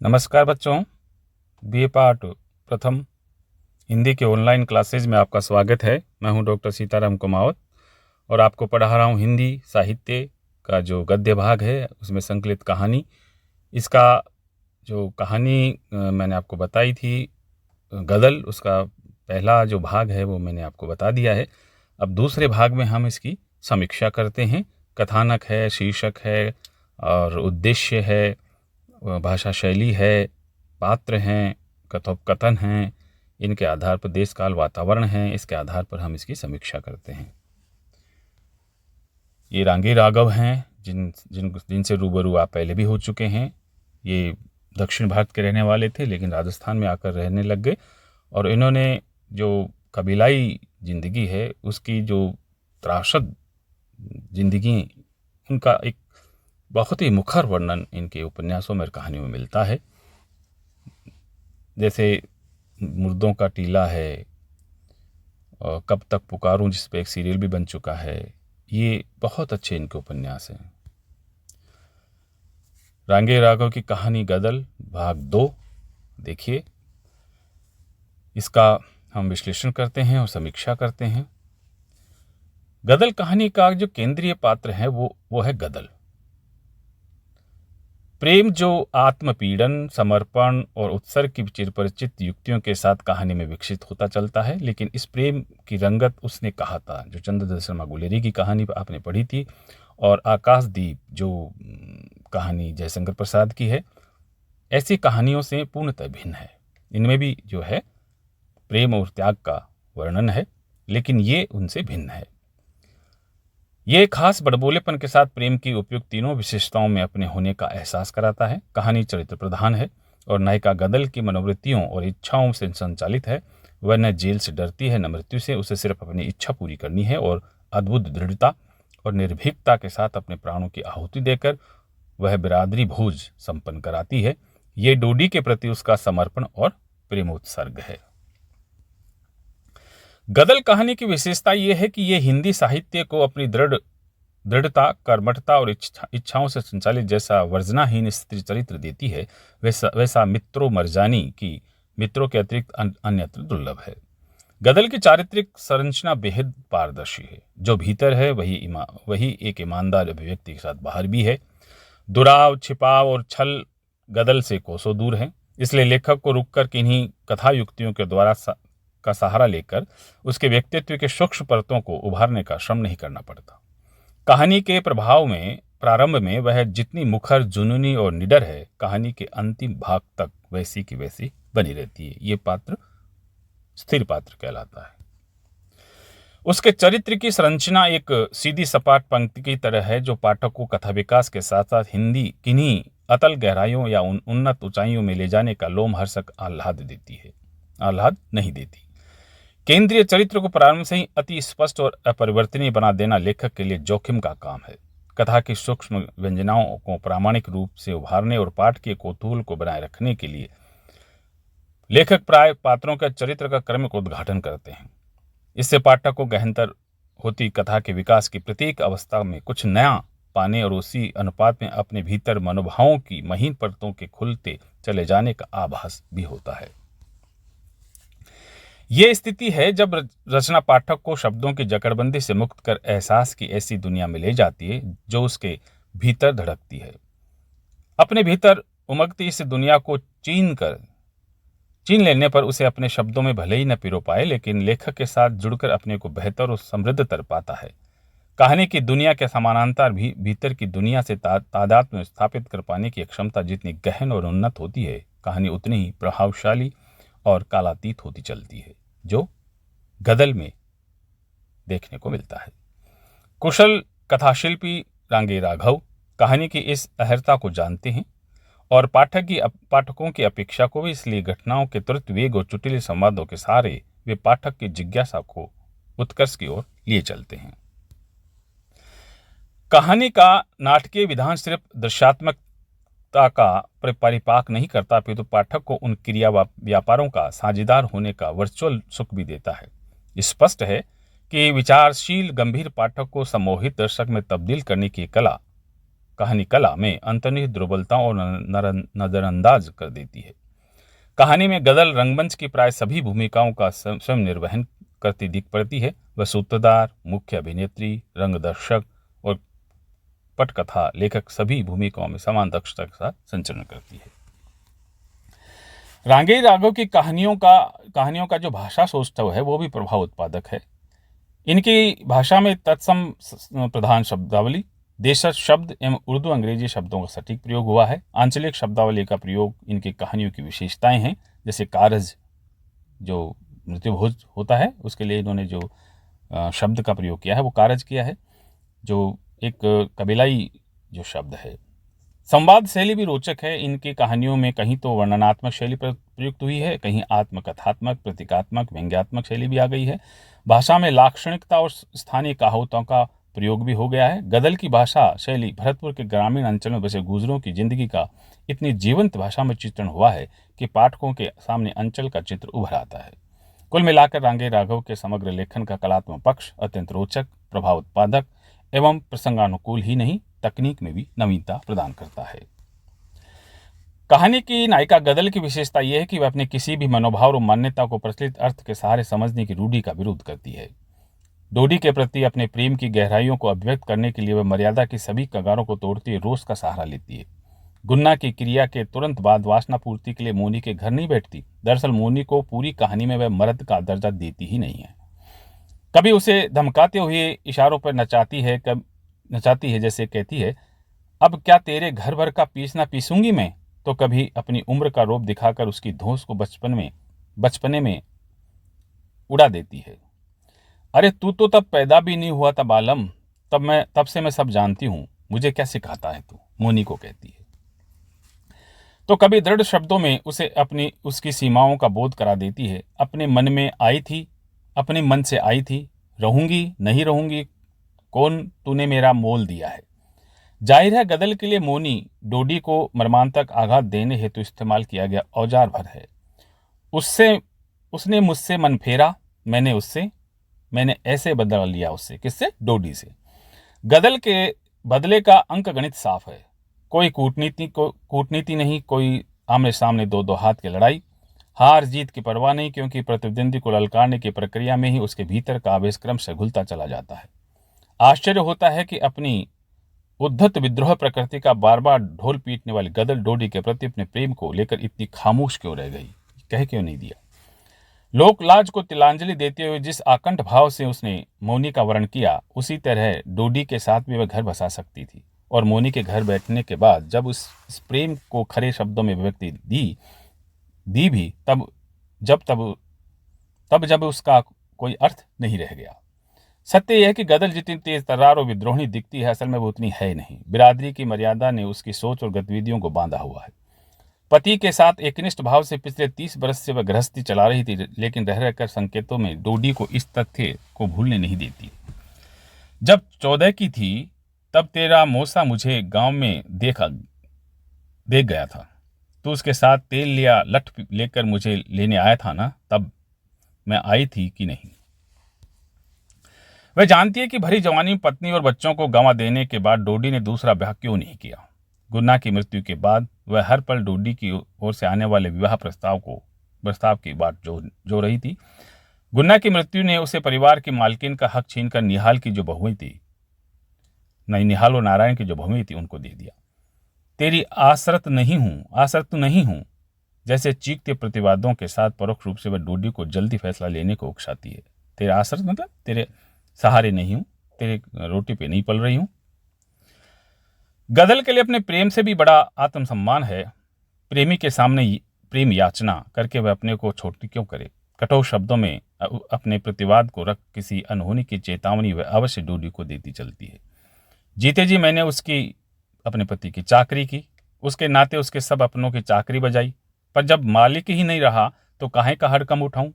नमस्कार बच्चों, BA part प्रथम हिंदी के ऑनलाइन क्लासेज में आपका स्वागत है। मैं हूं डॉक्टर सीताराम कुमावत और आपको पढ़ा रहा हूं हिंदी साहित्य का जो गद्य भाग है उसमें संकलित कहानी। इसका जो कहानी मैंने आपको बताई थी गदल, उसका पहला जो भाग है वो मैंने आपको बता दिया है। अब दूसरे भाग में हम इसकी समीक्षा करते हैं। कथानक है, शीर्षक है और उद्देश्य है, भाषा शैली है, पात्र हैं, कथोपकथन हैं, इनके आधार पर देश काल वातावरण है, इसके आधार पर हम इसकी समीक्षा करते हैं। ये रांगे राघव हैं जिनसे रूबरू आप पहले भी हो चुके हैं। ये दक्षिण भारत के रहने वाले थे लेकिन राजस्थान में आकर रहने लग गए और इन्होंने जो कबीलाई ज़िंदगी है उसकी जो त्रासद ज़िंदगी, उनका एक बहुत ही मुखर वर्णन इनके उपन्यासों में और कहानियों में मिलता है। जैसे मुर्दों का टीला है और कब तक पुकारूं, जिस पे एक सीरियल भी बन चुका है। ये बहुत अच्छे इनके उपन्यास हैं। रांगे राघव की कहानी गदल भाग 2 देखिए। इसका हम विश्लेषण करते हैं और समीक्षा करते हैं। गदल कहानी का जो केंद्रीय पात्र है वो है गदल। प्रेम जो आत्मपीड़न, समर्पण और उत्सर्ग की चिरपरिचित युक्तियों के साथ कहानी में विकसित होता चलता है, लेकिन इस प्रेम की रंगत उसने कहा था। जो चंद्रदत्त शर्मा गुलेरी की कहानी आपने पढ़ी थी और आकाशदीप जो कहानी जयशंकर प्रसाद की है, ऐसी कहानियों से पूर्णतः भिन्न है। इनमें भी जो है प्रेम और त्याग का वर्णन है, लेकिन ये उनसे भिन्न है। ये खास बड़बोलेपन के साथ प्रेम की उपयुक्त तीनों विशेषताओं में अपने होने का एहसास कराता है। कहानी चरित्र प्रधान है और नायिका गदल की मनोवृत्तियों और इच्छाओं से संचालित है। वह न जेल से डरती है न मृत्यु से, उसे सिर्फ अपनी इच्छा पूरी करनी है और अद्भुत दृढ़ता और निर्भीकता के साथ अपने प्राणों की आहुति देकर वह बिरादरी भोज संपन्न कराती है। ये डोडी के प्रति उसका समर्पण और प्रेमोत्सर्ग है। गदल कहानी की विशेषता यह है कि यह हिंदी साहित्य को अपनी दृढ़ता, कर्मठता और इच्छाओं से संचालित जैसा वर्जनाहीन स्त्री चरित्र देती है, वैसा मित्रों मरजानी की मित्रों के अतिरिक्त अन्यत्र दुर्लभ है। गदल की चारित्रिक संरचना बेहद पारदर्शी है। जो भीतर है वही एक ईमानदार अभिव्यक्ति के साथ बाहर भी है। दुराव, छिपाव और छल गदल से कोसों दूर है। इसलिए लेखक को रुककर किन्हीं कथा युक्तियों के द्वारा का सहारा लेकर उसके व्यक्तित्व के सूक्ष्म परतों को उभारने का श्रम नहीं करना पड़ता। कहानी के प्रभाव में प्रारंभ में वह जितनी मुखर, जुनूनी और निडर है, कहानी के अंतिम भाग तक वैसी की वैसी बनी रहती है। ये पात्र स्थिर पात्र कहलाता है। उसके चरित्र की संरचना एक सीधी सपाट पंक्ति की तरह है जो पाठक को कथा विकास के साथ साथ हिंदी किन्हीं अतल गहराइयों या उन्नत ऊंचाइयों में ले जाने का लोमहर्षक आह्लाद नहीं देती। केंद्रीय चरित्र को प्रारंभ से ही अति स्पष्ट और अपरिवर्तनीय बना देना लेखक के लिए जोखिम का काम है। कथा की सूक्ष्म व्यंजनाओं को प्रामाणिक रूप से उभारने और पाठ के कौतूहल को बनाए रखने के लिए लेखक प्राय पात्रों के चरित्र का क्रमिक उद्घाटन करते हैं। इससे पाठक को गहनतर होती कथा के विकास की प्रत्येक अवस्था में कुछ नया पाने और उसी अनुपात में अपने भीतर मनोभावों की महीन परतों के खुलते चले जाने का आभास भी होता है। ये स्थिति है जब रचना पाठक को शब्दों की जकड़बंदी से मुक्त कर एहसास की ऐसी दुनिया में ले जाती है जो उसके भीतर धड़कती है। अपने भीतर उमगती इस दुनिया को चीन लेने पर उसे अपने शब्दों में भले ही न पिरो पाए, लेकिन लेखक के साथ जुड़कर अपने को बेहतर और समृद्धतर पाता है। कहानी की दुनिया के समानांतर भी भीतर की दुनिया से तादात्म्य स्थापित कर पाने की क्षमता जितनी गहन और उन्नत होती है, कहानी उतनी ही प्रभावशाली और कालातीत होती चलती है, जो गदल में देखने को मिलता है। कुशल कथाशिल्पी रांगे राघव कहानी की इस अहर्ता को जानते हैं और पाठकों की अपेक्षा को भी, इसलिए घटनाओं के त्वरित वेग और चुटिल संवादों के सहारे वे पाठक की जिज्ञासा को उत्कर्ष की ओर लिए चलते हैं। कहानी का नाटकीय विधान सिर्फ दृश्यात्मकता का परिपाक नहीं करता, अपितु पाठक को उन क्रिया व्यापारों का साझेदार होने का वर्चुअल सुख भी देता है। स्पष्ट है कि विचारशील गंभीर पाठक को सम्मोहित दर्शक में तब्दील करने की कला कहानी कला में अंतर्निहित दुर्बलताओं और नजरअंदाज कर देती है। कहानी में गदल रंगमंच की प्राय सभी भूमिकाओं का स्वयं निर्वहन करती दिख पड़ती है। वह सूत्रधार, मुख्य अभिनेत्री, रंगदर्शक और पटकथा लेखक सभी भूमिकाओं में समान दक्षता के साथ संचरण करती है। रांगेय राघव की कहानियों का जो भाषा सौष्ठव है वो भी प्रभाव उत्पादक है। इनकी भाषा में तत्सम प्रधान शब्दावली, देशज शब्द एवं उर्दू अंग्रेजी शब्दों का सटीक प्रयोग हुआ है। आंचलिक शब्दावली का प्रयोग इनकी कहानियों की विशेषताएं हैं। जैसे कारज जो मृत्युभोज होता है उसके लिए इन्होंने जो शब्द का प्रयोग किया है वो कारज किया है, जो एक कबीलाई जो शब्द है। संवाद शैली भी रोचक है। इनकी कहानियों में कहीं तो वर्णनात्मक शैली प्रयुक्त हुई है, कहीं आत्मकथात्मक, प्रतीकात्मक, व्यंग्यात्मक शैली भी आ गई है। भाषा में लाक्षणिकता और स्थानीय कहावतों का प्रयोग भी हो गया है। गदल की भाषा शैली भरतपुर के ग्रामीण अंचल में बसे गुजरों की जिंदगी का इतनी जीवंत भाषा में चित्रण हुआ है कि पाठकों के सामने अंचल का चित्र उभर आता है। कुल मिलाकर रांगेय राघव के समग्र लेखन का कलात्मक पक्ष अत्यंत रोचक, प्रभाव उत्पादक एवं प्रसंगानुकूल ही नहीं, तकनीक में भी नवीनता प्रदान करता है। कहानी की नायिका गदल की विशेषता यह है कि वह अपने किसी भी मनोभाव और मान्यता को प्रचलित अर्थ के सहारे समझने की रूढ़ि का विरोध करती है। डोडी के प्रति अपने प्रेम की गहराइयों को अभिव्यक्त करने के लिए वह मर्यादा की सभी कगारों को तोड़ती हुए रोष का सहारा लेती है। गुन्ना की क्रिया के तुरंत बाद वासना पूर्ति के लिए मोनी के घर नहीं बैठती। दरअसल मोनी को पूरी कहानी में वह मर्द का दर्जा देती ही नहीं है। कभी उसे धमकाते हुए इशारों पर नचाती है, जैसे कहती है, अब क्या तेरे घर भर का पीसना पीसूंगी मैं। तो कभी अपनी उम्र का रोब दिखाकर उसकी धौंस को बचपने में उड़ा देती है। अरे तू तो तब पैदा भी नहीं हुआ था बालम, तब से मैं सब जानती हूं, मुझे क्या सिखाता है तू, मोनी को कहती है। तो कभी दृढ़ शब्दों में उसकी सीमाओं का बोध करा देती है। अपने मन से आई थी, रहूंगी नहीं रहूंगी, कौन तूने मेरा मोल दिया है। जाहिर है गदल के लिए मोनी डोडी को मर्मांतक आघात देने हेतु इस्तेमाल किया गया औजार भर है। उसने मुझसे मन फेरा, मैंने ऐसे बदला लिया उससे, किससे, डोडी से। गदल के बदले का अंक गणित साफ है। कोई कूटनीति नहीं, कोई आमने सामने दो हाथ की लड़ाई, हार जीत की परवाह नहीं, क्योंकि प्रतिद्वंदी को ललकारने की प्रक्रिया में ही उसके भीतर का आवेश क्रम से घुलता चला जाता है। आश्चर्य होता है कि अपनी उद्धत विद्रोह प्रकृति का बार बार ढोल पीटने वाली गदल डोडी के प्रति अपने प्रेम को लेकर इतनी खामोश क्यों रह गई, कह क्यों नहीं दिया। लोकलाज को तिलांजलि देते हुए जिस आकंठ भाव से उसने मोनी का वर्ण किया, उसी तरह डोडी के साथ भी वह घर बसा सकती थी। और मोनी के घर बैठने के बाद जब उस प्रेम को खरे शब्दों में अभिव्यक्ति दी भी, जब उसका कोई अर्थ नहीं रह गया। सत्य यह है कि गदल जितनी तेज तर्रार और विद्रोही दिखती है, असल में वो उतनी है नहीं। बिरादरी की मर्यादा ने उसकी सोच और गतिविधियों को बांधा हुआ है। पति के साथ एकनिष्ठ भाव से पिछले 30 बरस से वह गृहस्थी चला रही थी, लेकिन रह रहकर संकेतों में डोडी को इस तथ्य को भूलने नहीं देती। जब 14 की थी तब तेरा मौसा मुझे गांव में देख गया था। तू उसके साथ तेल लिया लठ लेकर मुझे लेने आया था ना, तब मैं आई थी कि नहीं। वह जानती है कि भरी जवानी में पत्नी और बच्चों को गंवा देने के बाद डोडी ने दूसरा ब्याह क्यों नहीं किया। गुन्ना की मृत्यु के बाद वह हर पल डोडी की ओर से आने वाले विवाह प्रस्ताव की बात जो रही थी। गुन्ना की मृत्यु ने उसे परिवार की मालकिन का हक छीनकर निहाल और नारायण की जो भूमि थी उनको दे दिया। तेरी आश्रित नहीं हूं जैसे चीखते प्रतिवादों के साथ परोक्ष रूप से वह डोडी को जल्दी फैसला लेने को उकसाती है। तेरे आश्रित मतलब तेरे सहारे नहीं हूं, तेरे रोटी पे नहीं पल रही हूं। गदल के लिए अपने प्रेम से भी बड़ा आत्मसम्मान है। प्रेमी के सामने प्रेम याचना करके वह अपने को छोटी क्यों करे। कठोर शब्दों में अपने प्रतिवाद को रख किसी अनहोनी की चेतावनी वह अवश्य डोडी को देती चलती है। जीते जी मैंने अपने पति की चाकरी की, उसके नाते उसके सब अपनों की चाकरी बजाई, पर जब मालिक ही नहीं रहा तो काहे का हड़कम उठाऊं।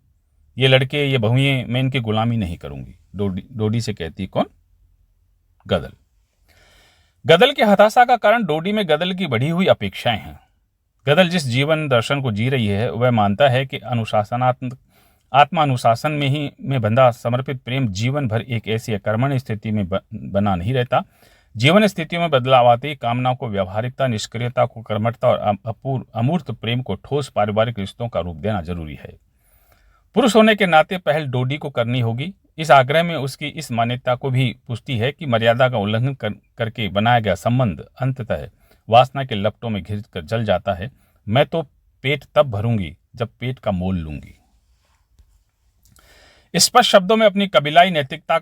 ये लड़के, ये बहुएं, मैं इनकी गुलामी नहीं करूंगी। डोडी से कहती कौन, गदल। गदल की हताशा का कारण डोडी में गदल की बढ़ी हुई अपेक्षाएं हैं। गदल जिस जीवन दर्शन को जी रही है वह मानता है कि आत्मानुशासन में बंधा समर्पित प्रेम जीवन भर एक ऐसी अकर्मण्य स्थिति में बना नहीं रहता जीवन स्थितियों में बदलाव आते ही कामनाओं को व्यावहारिकता, निष्क्रियता को कर्मठता और अमूर्त प्रेम को ठोस पारिवारिक रिश्तों का रूप देना जरूरी है। पुरुष होने के नाते पहल डोडी को करनी होगी। इस आग्रह में उसकी इस मान्यता को भी पुष्टि है कि मर्यादा का उल्लंघन करके बनाया गया संबंध अंततः वासना के लपटों में घिर कर जल जाता है। मैं तो पेट तब भरूंगी जब पेट का मोल लूंगी। स्पष्ट शब्दों में अपनी कबीलाई नैतिकता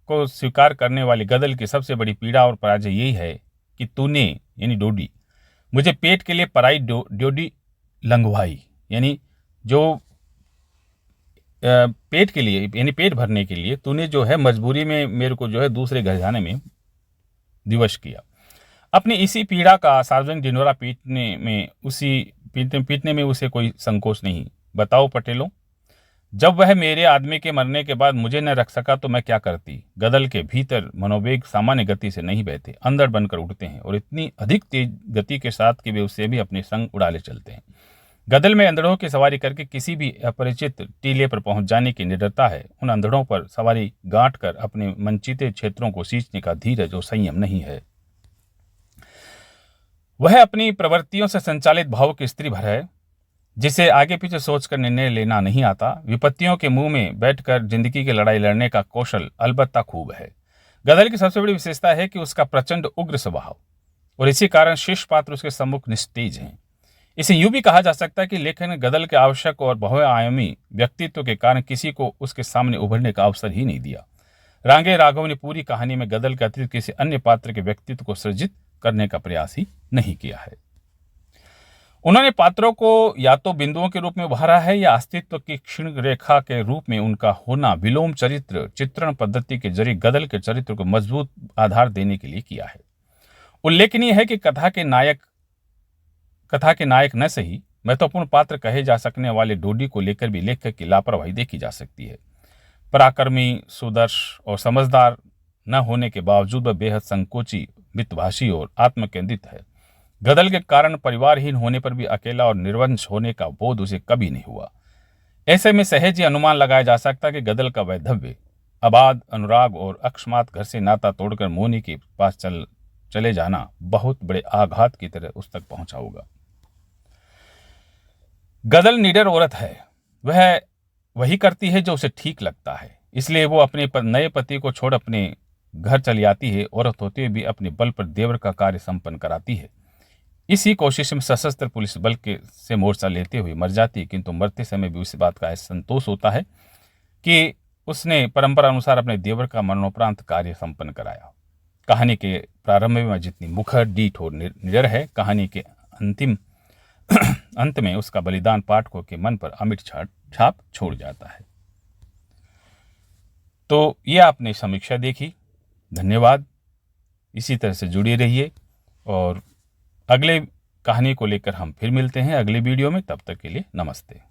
को स्वीकार करने वाली गदल की सबसे बड़ी पीड़ा और पराजय यही है कि तूने यानी डोडी मुझे पेट के लिए पराई डोडी लंघवाई। यानी जो पेट के लिए यानी पेट भरने के लिए तूने जो है मजबूरी में मेरे को जो है दूसरे घर जाने में विवश किया। अपनी इसी पीड़ा का सार्वजनिक ढिंढोरा पीटने में उसे कोई संकोच नहीं। बताओ पटेलों, जब वह मेरे आदमी के मरने के बाद मुझे न रख सका तो मैं क्या करती। गदल के भीतर मनोवेग सामान्य गति से नहीं बहते, अंदर बनकर उठते हैं और इतनी अधिक तेज गति के साथ कि वे उसे भी अपने संग उड़ा ले चलते हैं। गदल में अंधड़ों की सवारी करके किसी भी अपरिचित टीले पर पहुंच जाने की निडरता है। उन अंधड़ों पर सवारी गांठ कर अपने मनचिते क्षेत्रों को सींचने का धीरज और संयम नहीं है। वह अपनी प्रवृत्तियों से संचालित भाव की स्त्री भर है, जिसे आगे पीछे सोचकर निर्णय लेना नहीं आता। विपत्तियों के मुंह में बैठकर जिंदगी की लड़ाई लड़ने का कौशल अलबत्ता खूब है। गदल की सबसे बड़ी विशेषता है कि उसका प्रचंड उग्र स्वभाव, और इसी कारण शिष्य पात्र उसके सम्मुख निस्तेज हैं। इसे यूं भी कहा जा सकता है कि लेखक ने गदल के आवश्यक और बहुआयामी व्यक्तित्व के कारण किसी को उसके सामने उभरने का अवसर ही नहीं दिया। रांगे राघव ने पूरी कहानी में गदल के अतिरिक्त किसी अन्य पात्र के व्यक्तित्व को सृजित करने का प्रयास ही नहीं किया है। उन्होंने पात्रों को या तो बिंदुओं के रूप में उभारा है या अस्तित्व की क्षीण रेखा के रूप में उनका होना विलोम चरित्र चित्रण पद्धति के जरिए गदल के चरित्र को मजबूत आधार देने के लिए किया है। उल्लेखनीय है कि कथा के नायक न सही महत्वपूर्ण पात्र कहे जा सकने वाले डोडी को लेकर भी लेखक की लापरवाही देखी जा सकती है। पराक्रमी, सुदर्श और समझदार न होने के बावजूद वह बेहद संकोची, मितभाषी और आत्मकेंद्रित है। गदल के कारण परिवारहीन होने पर भी अकेला और निर्वंश होने का बोध उसे कभी नहीं हुआ। ऐसे में सहज ही अनुमान लगाया जा सकता है कि गदल का वैधव्य, अबाध अनुराग और अकस्मात घर से नाता तोड़कर मोनी के पास चले जाना बहुत बड़े आघात की तरह उस तक पहुंचा होगा। गदल निडर औरत है। वह वही करती है जो उसे ठीक लगता है, इसलिए वो अपने नए पति को छोड़ अपने घर चली आती है। औरत होते हुए भी अपने बल पर देवर का कार्य संपन्न कराती है। इसी कोशिश में सशस्त्र पुलिस बल से मोर्चा लेते हुए मर जाती है, किंतु मरते समय भी उस बात का संतोष होता है कि उसने परंपरा अनुसार अपने देवर का मरणोपरांत कार्य संपन्न कराया। कहानी के प्रारंभ में जितनी मुखर, डीठ और निडर है, कहानी के अंत में उसका बलिदान पाठकों के मन पर अमिट छाप छोड़ जाता है। तो ये आपने समीक्षा देखी। धन्यवाद। इसी तरह से जुड़े रहिए और अगले कहानी को लेकर हम फिर मिलते हैं अगले वीडियो में। तब तक के लिए नमस्ते।